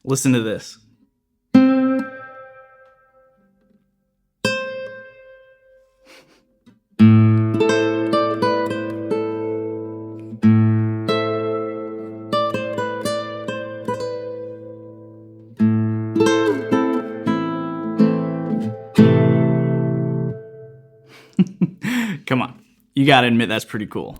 Listen to this. Come on, you gotta admit that's pretty cool.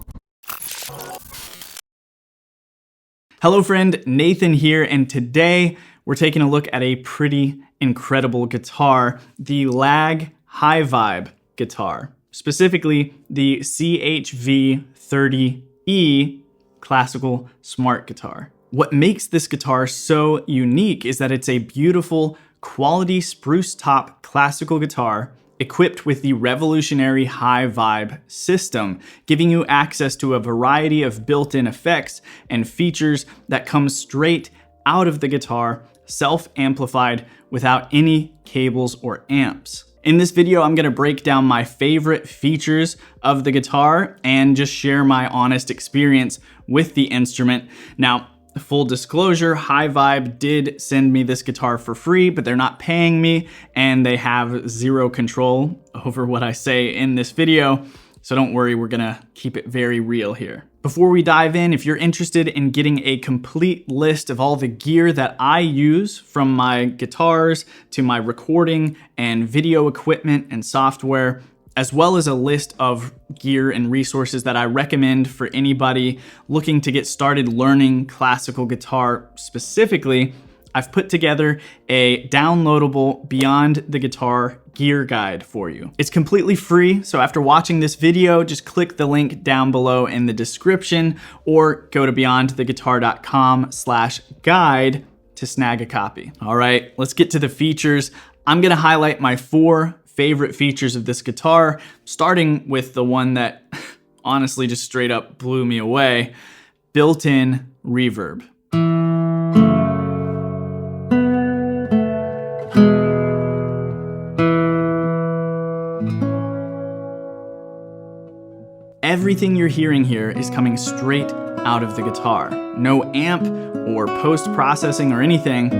Hello friend, Nathan here, and today we're taking a look at a pretty incredible guitar, the Lag Hyvibe guitar, specifically the CHV30E classical smart guitar. What makes this guitar so unique is that it's a beautiful, quality spruce top classical guitar equipped with the revolutionary Hyvibe system, giving you access to a variety of built-in effects and features that come straight out of the guitar, self-amplified without any cables or amps. In this video, I'm gonna break down my favorite features of the guitar and just share my honest experience with the instrument. Now, full disclosure, Hyvibe did send me this guitar for free, but they're not paying me and they have zero control over what I say in this video. So don't worry, we're gonna keep it very real here. Before we dive in, if you're interested in getting a complete list of all the gear that I use, from my guitars to my recording and video equipment and software, as well as a list of gear and resources that I recommend for anybody looking to get started learning classical guitar specifically, I've put together a downloadable Beyond the Guitar gear guide for you. It's completely free, so after watching this video, just click the link down below in the description or go to beyondtheguitar.com/guide to snag a copy. All right, let's get to the features. I'm gonna highlight my 4 favorite features of this guitar, starting with the one that honestly just straight up blew me away: built-in reverb. Everything you're hearing here is coming straight out of the guitar. No amp or post-processing or anything.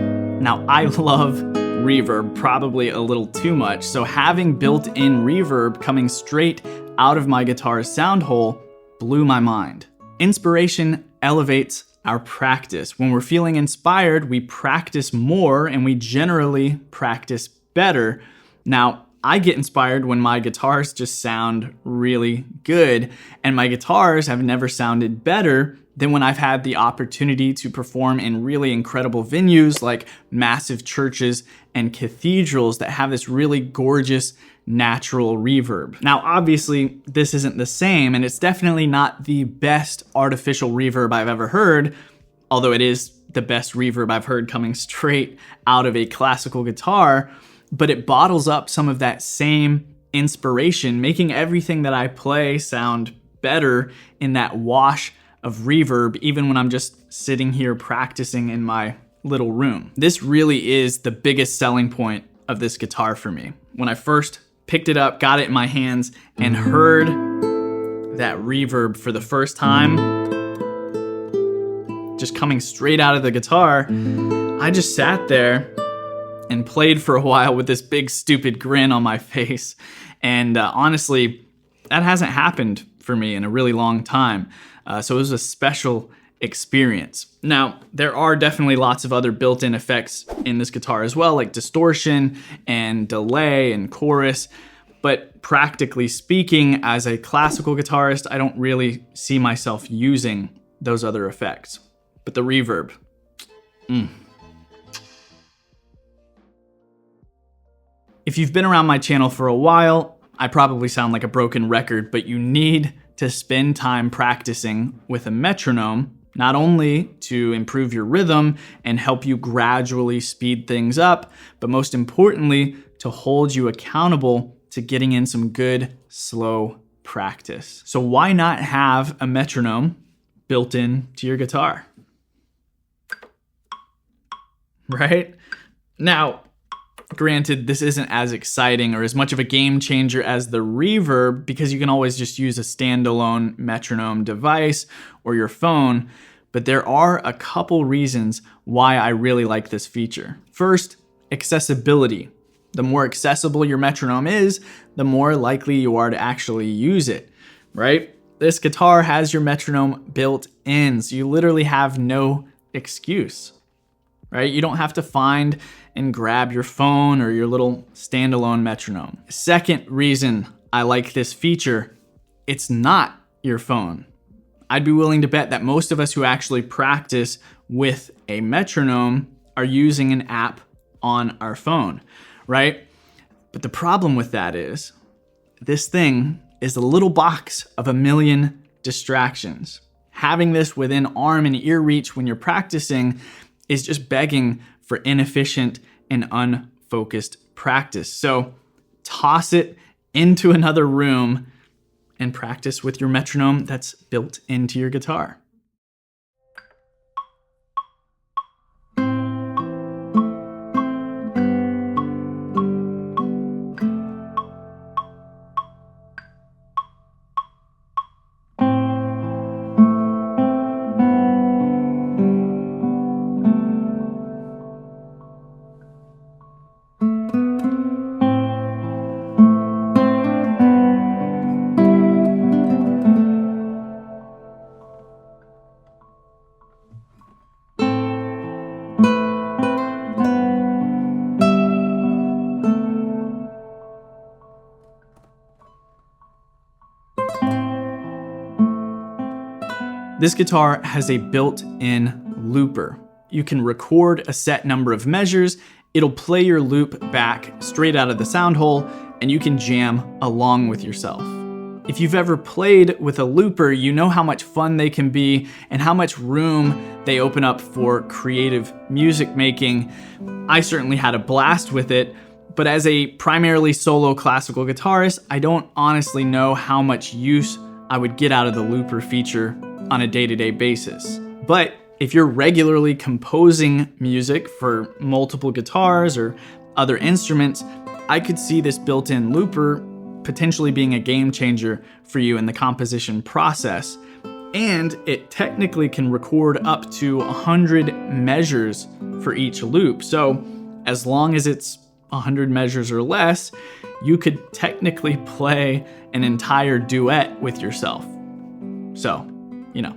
Now, I love reverb, probably a little too much, so having built-in reverb coming straight out of my guitar's sound hole blew my mind. Inspiration elevates our practice. When we're feeling inspired, we practice more and we generally practice better. Now, I get inspired when my guitars just sound really good, and my guitars have never sounded better than when I've had the opportunity to perform in really incredible venues like massive churches and cathedrals that have this really gorgeous natural reverb. Now, obviously, this isn't the same, and it's definitely not the best artificial reverb I've ever heard, although it is the best reverb I've heard coming straight out of a classical guitar, but it bottles up some of that same inspiration, making everything that I play sound better in that wash of reverb, even when I'm just sitting here practicing in my little room. This really is the biggest selling point of this guitar for me. When I first picked it up, got it in my hands, and heard that reverb for the first time, just coming straight out of the guitar, I just sat there and played for a while with this big stupid grin on my face. And honestly, that hasn't happened for me in a really long time. So it was a special experience. Now, there are definitely lots of other built-in effects in this guitar as well, like distortion and delay and chorus. But practically speaking, as a classical guitarist, I don't really see myself using those other effects. But the reverb, If you've been around my channel for a while, I probably sound like a broken record, but you need to spend time practicing with a metronome, not only to improve your rhythm and help you gradually speed things up, but most importantly, to hold you accountable to getting in some good, slow practice. So why not have a metronome built in to your guitar? Right? Now, granted, this isn't as exciting or as much of a game changer as the reverb because you can always just use a standalone metronome device or your phone, But there are a couple reasons why I really like this feature. First, accessibility. The more accessible your metronome is, the more likely you are to actually use it, right? This guitar has your metronome built in, so you literally have no excuse, right? You don't have to find and grab your phone or your little standalone metronome. Second reason I like this feature, it's not your phone. I'd be willing to bet that most of us who actually practice with a metronome are using an app on our phone, right? But the problem with that is this thing is a little box of a million distractions. Having this within arm and ear reach when you're practicing is just begging for inefficient and unfocused practice. So toss it into another room and practice with your metronome that's built into your guitar. This guitar has a built-in looper. You can record a set number of measures, it'll play your loop back straight out of the sound hole, and you can jam along with yourself. If you've ever played with a looper, you know how much fun they can be and how much room they open up for creative music making. I certainly had a blast with it, but as a primarily solo classical guitarist, I don't honestly know how much use I would get out of the looper feature on a day-to-day basis. But if you're regularly composing music for multiple guitars or other instruments, I could see this built-in looper potentially being a game changer for you in the composition process. And it technically can record up to 100 measures for each loop. So as long as it's 100 measures or less, you could technically play an entire duet with yourself. So, you know,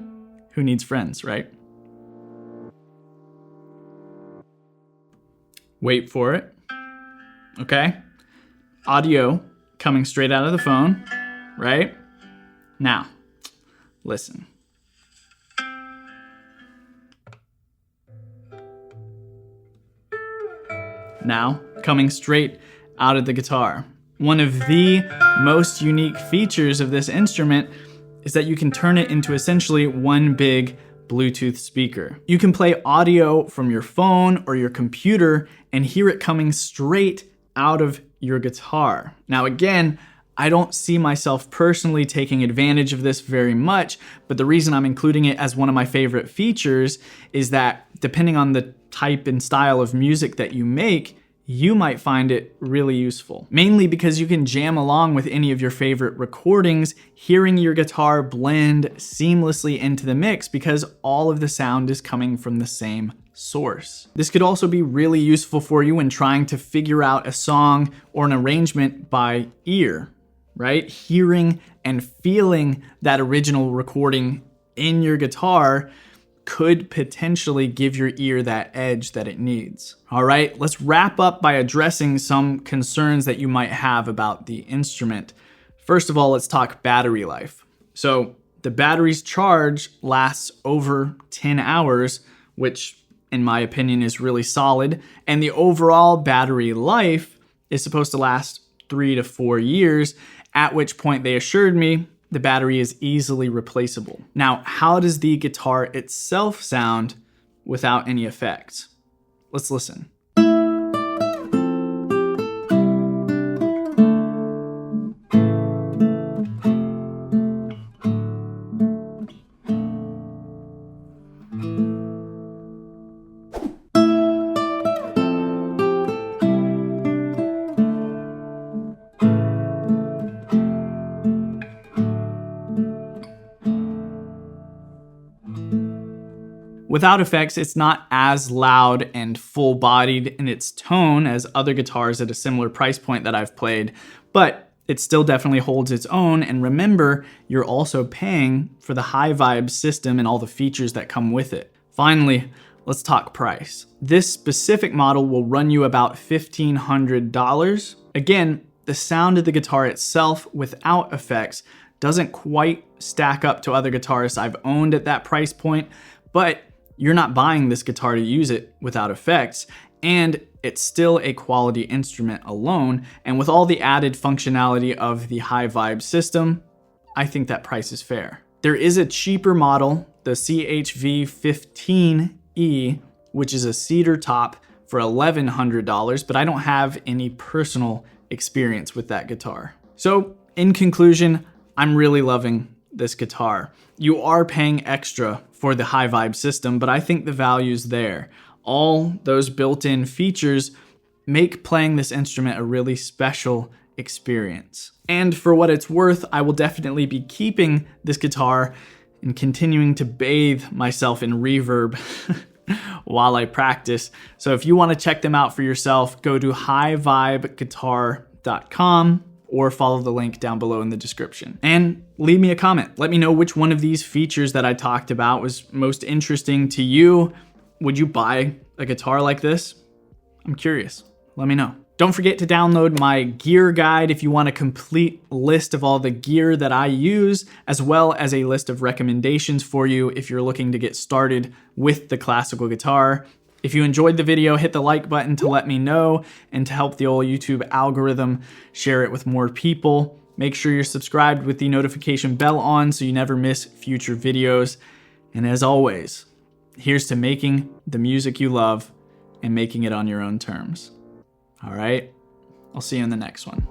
who needs friends, right? Wait for it. Okay. Audio coming straight out of the phone, right? Now, listen. Now, coming straight out of the guitar. One of the most unique features of this instrument is that you can turn it into essentially one big Bluetooth speaker. You can play audio from your phone or your computer and hear it coming straight out of your guitar. Now again, I don't see myself personally taking advantage of this very much, but the reason I'm including it as one of my favorite features is that depending on the type and style of music that you make, you might find it really useful. Mainly because you can jam along with any of your favorite recordings, hearing your guitar blend seamlessly into the mix because all of the sound is coming from the same source. This could also be really useful for you when trying to figure out a song or an arrangement by ear, right? Hearing and feeling that original recording in your guitar could potentially give your ear that edge that it needs. All right, let's wrap up by addressing some concerns that you might have about the instrument. First of all, let's talk battery life. So the battery's charge lasts over 10 hours, which in my opinion is really solid. And the overall battery life is supposed to last 3 to 4 years, at which point they assured me the battery is easily replaceable. Now, how does the guitar itself sound without any effects? Let's listen. Without effects, it's not as loud and full-bodied in its tone as other guitars at a similar price point that I've played, but it still definitely holds its own. And remember, you're also paying for the Hyvibe system and all the features that come with it. Finally, let's talk price. This specific model will run you about $1,500. Again, the sound of the guitar itself without effects doesn't quite stack up to other guitarists I've owned at that price point, but you're not buying this guitar to use it without effects, and it's still a quality instrument alone. And with all the added functionality of the Hyvibe system, I think that price is fair. There is a cheaper model, the CHV30E, which is a cedar top for $1,100, but I don't have any personal experience with that guitar. So in conclusion, I'm really loving this guitar. You are paying extra for the Hyvibe system, but I think the value's there. All those built-in features make playing this instrument a really special experience. And for what it's worth, I will definitely be keeping this guitar and continuing to bathe myself in reverb while I practice. So if you want to check them out for yourself, go to hyvibeguitar.com or follow the link down below in the description. And leave me a comment. Let me know which one of these features that I talked about was most interesting to you. Would you buy a guitar like this? I'm curious. Let me know. Don't forget to download my gear guide if you want a complete list of all the gear that I use, as well as a list of recommendations for you if you're looking to get started with the classical guitar. If you enjoyed the video, hit the like button to let me know, and to help the old YouTube algorithm, share it with more people. Make sure you're subscribed with the notification bell on so you never miss future videos. And as always, here's to making the music you love and making it on your own terms. All right, I'll see you in the next one.